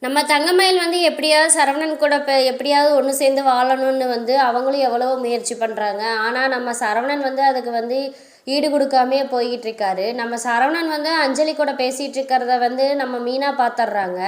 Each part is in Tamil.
நம்ம தங்கமயில் வந்து எப்படியாவது சரவணன் கூட எப்படியாவது ஒன்று சேர்ந்து வாழணும்னு வந்து அவங்களும் எவ்வளவோ முயற்சி பண்ணுறாங்க. ஆனால் நம்ம சரவணன் வந்து அதுக்கு வந்து ஈடு கொடுக்காமே போய்கிட்டு இருக்காரு. நம்ம சரவணன் வந்து அஞ்சலி கூட பேசிகிட்டு இருக்கிறத வந்து நம்ம மீனா பார்த்துட்றாங்க.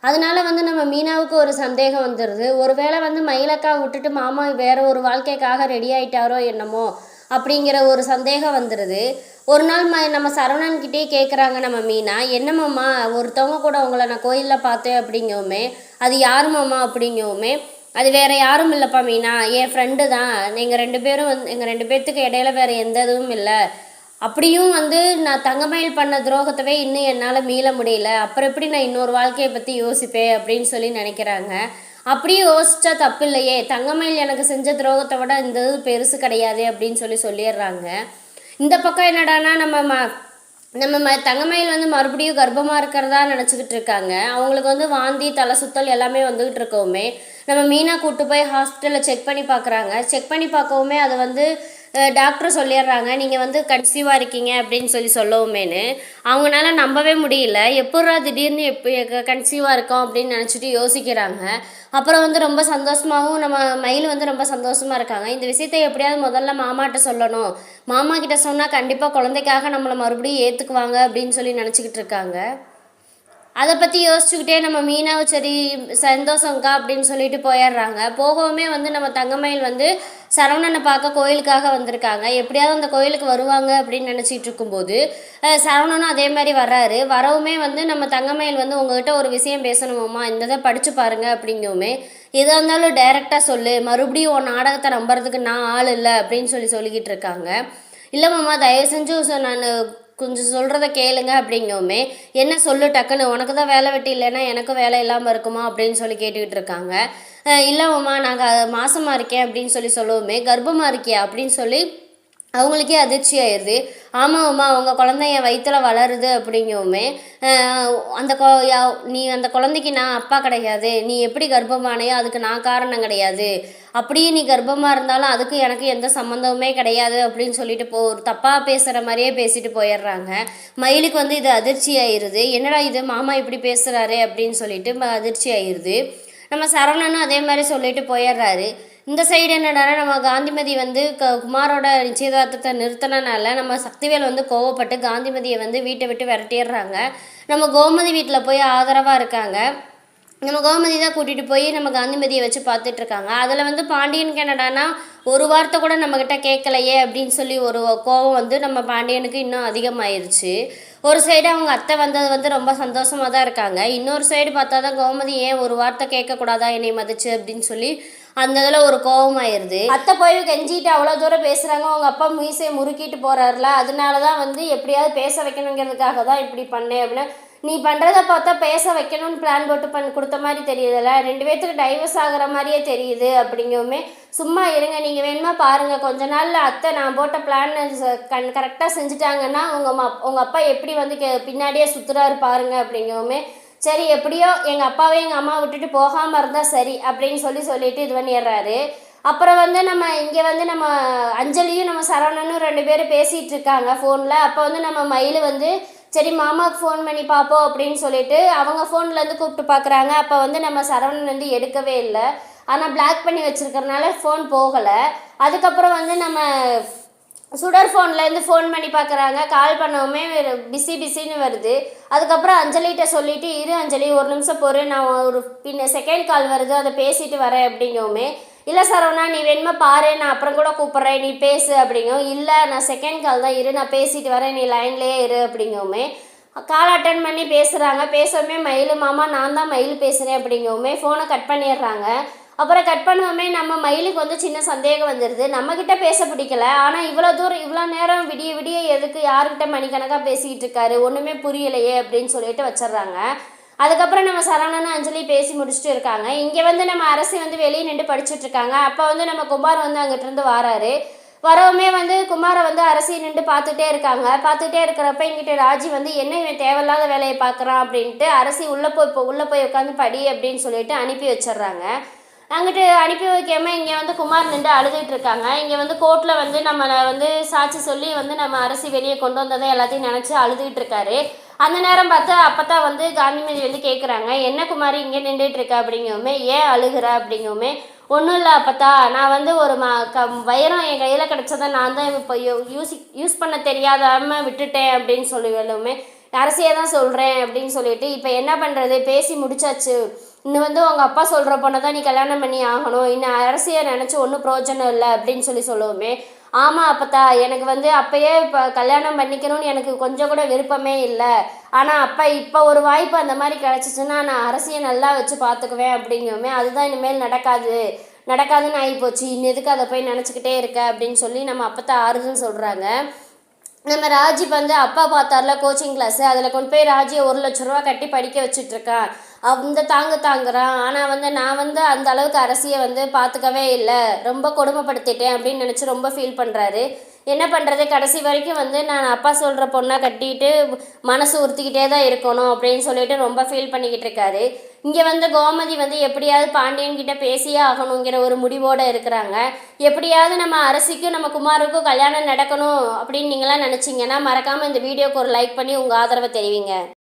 அதனால வந்து நம்ம மீனாவுக்கு ஒரு சந்தேகம் வந்துடுது. ஒருவேளை வந்து மயிலக்கா விட்டுட்டு மாமா வேற ஒரு வாழ்க்கைக்காக ரெடி ஆயிட்டாரோ என்னமோ அப்படிங்கிற ஒரு சந்தேகம் வந்துடுது. ஒரு நாள் நம்ம சரவணன்கிட்டே கேட்குறாங்க நம்ம மீனா, என்னம்மாம்மா ஒருத்தவங்க கூட உங்களை நான் கோயிலில் பார்த்தேன் அப்படிங்கவுமே, அது யாருமாம்மா அப்படிங்கவுமே, அது வேற யாரும் இல்லைப்பா மீனா, என் ஃப்ரெண்டு தான். நீங்கள் ரெண்டு பேரும் வந்து எங்கள் ரெண்டு பேர்த்துக்கு இடையில வேற எந்த இதுவும் இல்லை. அப்படியும் வந்து நான் தங்கமயில் பண்ண துரோகத்தவே இன்னும் என்னால் மீள முடியல. அப்புறம் எப்படி நான் இன்னொரு வாழ்க்கையை பற்றி யோசிப்பேன் அப்படின்னு சொல்லி நினைக்கிறாங்க. அப்படியே யோசிச்சா தப்பு இல்லையே, தங்கமயில் எனக்கு செஞ்ச துரோகத்தை விட இந்த இது பெருசு கிடையாது அப்படின்னு சொல்லிடுறாங்க. இந்த பக்கம் என்னடானா நம்ம தங்கமயில் வந்து மறுபடியும் கர்ப்பமாக இருக்கிறதா நினச்சிக்கிட்டு இருக்காங்க. அவங்களுக்கு வந்து வாந்தி தலை சுத்தல் எல்லாமே வந்துக்கிட்டு இருக்கவுமே நம்ம மீனா கூப்பிட்டு போய் ஹாஸ்பிட்டலில் செக் பண்ணி பார்க்குறாங்க. செக் பண்ணி பார்க்கவுமே அது வந்து டாக்டர் சொல்லிடுறாங்க, நீங்கள் வந்து கன்சீவாக இருக்கீங்க அப்படின்னு சொல்லவுமேனு அவங்களால நம்பவே முடியல. எப்பட்றா திடீர்னு கன்சீவாக இருக்கோம் அப்படின்னு நினச்சிட்டு யோசிக்கிறாங்க. அப்புறம் வந்து ரொம்ப சந்தோஷமாகவும் நம்ம மயில் வந்து ரொம்ப சந்தோஷமாக இருக்காங்க. இந்த விஷயத்தை எப்படியாவது முதல்ல மாமாட்ட சொல்லணும், மாமா கிட்ட சொன்னால் கண்டிப்பாக குழந்தைக்காக நம்மளை மறுபடியும் ஏற்றுக்குவாங்க அப்படின்னு சொல்லி நினச்சிக்கிட்டு இருக்காங்க. அதை பற்றி யோசிச்சுக்கிட்டே நம்ம மீனாவை சரி சந்தோஷங்க்கா அப்படின்னு சொல்லிட்டு போயிடுறாங்க. போகவுமே வந்து நம்ம தங்கமயில் வந்து சரவணனை பார்க்க கோயிலுக்காக வந்திருக்காங்க. எப்படியாவது அந்த கோயிலுக்கு வருவாங்க அப்படின்னு நினச்சிட்டு இருக்கும்போது சரவணனும் அதே மாதிரி வர்றாரு. வரவுமே வந்து நம்ம தங்கமயில் வந்து உங்ககிட்ட ஒரு விஷயம் பேசணுமாம்மா, இந்த இதை படித்து பாருங்க அப்படிங்கவுமே, எதாக இருந்தாலும் டைரெக்டாக சொல்லு, மறுபடியும் உன் நாடகத்தை நம்புறதுக்கு நான் ஆள் இல்லை அப்படின்னு சொல்லிக்கிட்டு இருக்காங்க. இல்லைம்மாம்மா தயவு செஞ்சு நான் கொஞ்சம் சொல்கிறத கேளுங்க அப்படிங்கவுமே, என்ன சொல்லு டக்குன்னு, உனக்கு தான் வேலை வெட்டி இல்லைன்னா எனக்கும் வேலை இல்லாமல் இருக்குமா அப்படின்னு சொல்லி கேட்டுக்கிட்டு இருக்காங்க. இல்லைம்மா நாங்கள் மாசமாக இருக்கேன் அப்படின்னு சொல்லவுமே, கர்ப்பமாக இருக்கியா அப்படின்னு சொல்லி அவங்களுக்கே அதிர்ச்சி ஆயிடுது. ஆமாம்மா உங்கள் குழந்தை என் வயிற்றில் வளருது அப்படிங்கவுமே, அந்த நீ அந்த குழந்தைக்கு நான் அப்பா கிடையாது, நீ எப்படி கர்ப்பமானையோ அதுக்கு நான் காரணம் கிடையாது, அப்படியே நீ கர்ப்பமாக இருந்தாலும் அதுக்கு எனக்கு எந்த சம்மந்தமுமே கிடையாது அப்படின்னு சொல்லிட்டு ஒரு தப்பாக பேசுகிற மாதிரியே பேசிட்டு போயிடுறாங்க. மயிலுக்கு வந்து இது அதிர்ச்சி ஆயிடுது. என்னடா இது மாமா இப்படி பேசுகிறாரு அப்படின்னு சொல்லிட்டு அதிர்ச்சி ஆயிடுது. நம்ம சரவணனும் அதே மாதிரி சொல்லிட்டு போயிடுறாரு. இந்த சைடு என்னடானா நம்ம காந்திமதி வந்து குமாரோட நிச்சயதார்த்தத்தை நிறுத்தினால நம்ம சக்திவேல் வந்து கோவப்பட்டு காந்திமதியை வந்து வீட்டை விட்டு விரட்டிடுறாங்க. நம்ம கோமதி வீட்டில் போய் ஆதரவாக இருக்காங்க. நம்ம கோமதி தான் கூட்டிகிட்டு போய் நம்ம காந்திமதியை வச்சு பார்த்துட்ருக்காங்க. அதில் வந்து பாண்டியனுக்கு என்னடானா ஒரு வார்த்தை கூட நம்மக்கிட்ட கேட்கலையே அப்படின்னு சொல்லி ஒரு கோபம் வந்து நம்ம பாண்டியனுக்கு இன்னும் அதிகமாயிருச்சு. ஒரு சைடு அவங்க அத்தை வந்தது வந்து ரொம்ப சந்தோஷமாக தான் இருக்காங்க. இன்னொரு சைடு பார்த்தா தான் கோமதி ஏன் ஒரு வார்த்தை கேட்கக்கூடாதா என்னை மதிச்சு அப்படின்னு சொல்லி அந்த இதில் ஒரு கோபமாயிருது. அத்தை போய் கெஞ்சிட்டு அவ்வளோ தூரம் பேசுகிறாங்க, அவங்க அப்பா மீசையை முறுக்கிட்டு போகிறாருல, அதனால தான் வந்து எப்படியாவது பேச வைக்கணுங்கிறதுக்காக தான் இப்படி பண்ணேன் அப்படின்னு. நீ பண்ணுறத பார்த்தா பேச வைக்கணும்னு பிளான் போட்டு கொடுத்த மாதிரி தெரியுதுல்ல, ரெண்டு பேர்த்துக்கு டைவர்ஸ் ஆகிற மாதிரியே தெரியுது அப்படிங்கவுமே, சும்மா இருங்க நீங்கள் வேணுமா பாருங்கள், கொஞ்ச நாளில் அத்தை நான் போட்ட பிளான் கரெக்டாக செஞ்சுட்டாங்கன்னா உங்கள் அப்பா எப்படி வந்து பின்னாடியே சுற்றுறாரு பாருங்க அப்படிங்கவுமே, சரி எப்படியோ எங்கள் அப்பாவே எங்கள் அம்மா விட்டுட்டு போகாமல் இருந்தால் சரி அப்படின்னு சொல்லிட்டு இது பண்ணிடுறாரு. அப்புறம் வந்து நம்ம இங்கே வந்து நம்ம அஞ்சலியும் நம்ம சரவணனும் ரெண்டு பேரும் பேசிகிட்டு இருக்காங்க ஃபோனில். அப்போ வந்து நம்ம மயில் வந்து சரி மாமாவுக்கு ஃபோன் பண்ணி பார்ப்போம் அப்படின்னு சொல்லிட்டு அவங்க ஃபோன்லேருந்து கூப்பிட்டு பார்க்குறாங்க. அப்போ வந்து நம்ம சரவணன் வந்து எடுக்கவே இல்லை, ஆனால் பிளாக் பண்ணி வச்சுருக்கறனால ஃபோன் போகலை. அதுக்கப்புறம் வந்து நம்ம சுடர் ஃபோன்லேருந்து ஃபோன் பண்ணி பார்க்குறாங்க. கால் பண்ணவுமே பிஸின்னு வருது. அதுக்கப்புறம் அஞ்சலிகிட்ட சொல்லிவிட்டு இரு அஞ்சலி ஒரு நிமிஷம் பொறு, நான் ஒரு செகண்ட் கால் வருது அதை பேசிட்டு வரேன் அப்படிங்கவுமே, இல்லை சரவணா நீ வேணுமா பாரு, நான் அப்புறம் கூட கூப்பிட்றேன் நீ பேசு அப்படிங்கவும், இல்லை நான் செகண்ட் கால் தான், இரு நான் பேசிட்டு வரேன் நீ லைன்லேயே இரு அப்படிங்கவுமே கால் அட்டன் பண்ணி பேசுகிறாங்க. பேசவுமே மயில் மாமா நான் தான் மயில் பேசுகிறேன் அப்படிங்கவுமே ஃபோனை கட் பண்ணிடுறாங்க. அப்புறம் கட் பண்ணுவோமே நம்ம மயிலுக்கு வந்து சின்ன சந்தேகம் வந்துடுது, நம்மக்கிட்ட பேச பிடிக்கல, ஆனால் இவ்வளோ தூரம் இவ்வளோ நேரம் விடிய எதுக்கு யாருக்கிட்ட மணிக்கணக்காக பேசிக்கிட்டு இருக்காரு ஒன்றுமே புரியலையே அப்படின்னு சொல்லிட்டு வச்சிடுறாங்க. அதுக்கப்புறம் நம்ம சரவணனும் அஞ்சலி பேசி முடிச்சுட்டு இருக்காங்க. இங்கே வந்து நம்ம அரசி வந்து வெளியே நின்று படிச்சுட்டு இருக்காங்க. அப்போ வந்து நம்ம குமார் வந்து அங்கிட்டிருந்து வராரு. வரவுமே வந்து குமாரை வந்து அரசி நின்று பார்த்துட்டே இருக்காங்க. பார்த்துட்டே இருக்கிறப்ப இங்கிட்ட ராஜி வந்து என்ன இவன் தேவையில்லாத வேலையை பார்க்குறான் அப்படின்ட்டு அரசி உள்ளே போய் உட்காந்து படி அப்படின்னு சொல்லிட்டு அனுப்பி வச்சிடுறாங்க. அங்கிட்டு அனுப்பி வைக்காமல் இங்கே வந்து குமார் நின்று அழுதுகிட்டு இருக்காங்க. இங்கே வந்து கோர்ட்டில் வந்து நம்மளை வந்து சாட்சி சொல்லி வந்து நம்ம அரசி வெளியே கொண்டு வந்ததை எல்லாத்தையும் நினச்சி அழுதுகிட்டு இருக்காரு. அந்த நேரம் பார்த்து அப்போ தான் வந்து காந்திமதி வந்து கேட்குறாங்க, என்ன குமாரி இங்கே நின்றுட்டுருக்க அப்படிங்கவுமே, ஏன் அழுகிற அப்படிங்கவுமே, ஒன்றும் இல்லை அப்பத்தா, நான் வந்து ஒரு வைரம் என் கையில் கிடச்சதை நான் தான் இப்போ யூஸ் பண்ண தெரியாதாமல் விட்டுட்டேன் அப்படின்னு சொல்லுவேலுமே, அரசியை தான் சொல்கிறேன் அப்படின்னு சொல்லிட்டு, இப்போ என்ன பண்ணுறது, பேசி முடிச்சாச்சு, இன்னும் வந்து உங்கள் அப்பா சொல்கிற பொண்ணை தான் நீ கல்யாணம் பண்ணி ஆகணும், இன்னும் அரசியை நினச்சி ஒன்றும் பிரயோஜனம் இல்லை அப்படின்னு சொல்லுவோமே, ஆமாம் அப்பத்தா, எனக்கு வந்து அப்போயே இப்போ கல்யாணம் பண்ணிக்கணும்னு எனக்கு கொஞ்சம் கூட விருப்பமே இல்லை, ஆனால் அப்போ இப்போ ஒரு வாய்ப்பு அந்த மாதிரி கிடச்சிச்சின்னா நான் அரசியை நல்லா வச்சு பார்த்துக்குவேன் அப்படிங்குமே, அதுதான் இனிமேல் நடக்காதுன்னு ஆகிப்போச்சு, இன்னும் எதுக்கு அதை போய் நினச்சிக்கிட்டே இருக்க அப்படின்னு சொல்லி நம்ம அப்பத்தா ஆறுதல் சொல்கிறாங்க. நம்ம ராஜி வந்து அப்பா பார்த்தார்ல கோச்சிங் கிளாஸு, அதில் கொண்டு போய் ராஜியை 1,00,000 ரூபா கட்டி படிக்க வச்சிட்ருக்கான், அந்த தாங்குறான். ஆனால் வந்து நான் வந்து அந்த அளவுக்கு அரசியை வந்து பார்த்துக்கவே இல்லை, ரொம்ப கொடுமைப்படுத்திட்டேன் அப்படின்னு நினச்சி ரொம்ப ஃபீல் பண்ணுறாரு. என்ன பண்ணுறது, கடைசி வரைக்கும் வந்து நான் அப்பா சொல்கிற பொண்ணை கட்டிட்டு மனசு உறுத்திக்கிட்டே தான் இருக்கணும் அப்படின்னு சொல்லிட்டு ரொம்ப ஃபீல் பண்ணிக்கிட்டு இருக்காரு. இங்கே வந்து கோமதி வந்து எப்படியாவது பாண்டியன்கிட்ட பேசியே ஆகணுங்கிற ஒரு முடிவோடு இருக்கிறாங்க. எப்படியாவது நம்ம அரசிக்கும் நம்ம குமாருக்கும் கல்யாணம் நடக்கணும் அப்படின்னு நீங்களாம் நினச்சிங்கன்னா மறக்காமல் இந்த வீடியோக்கு ஒரு லைக் பண்ணி உங்கள் ஆதரவை தெரிவிங்க.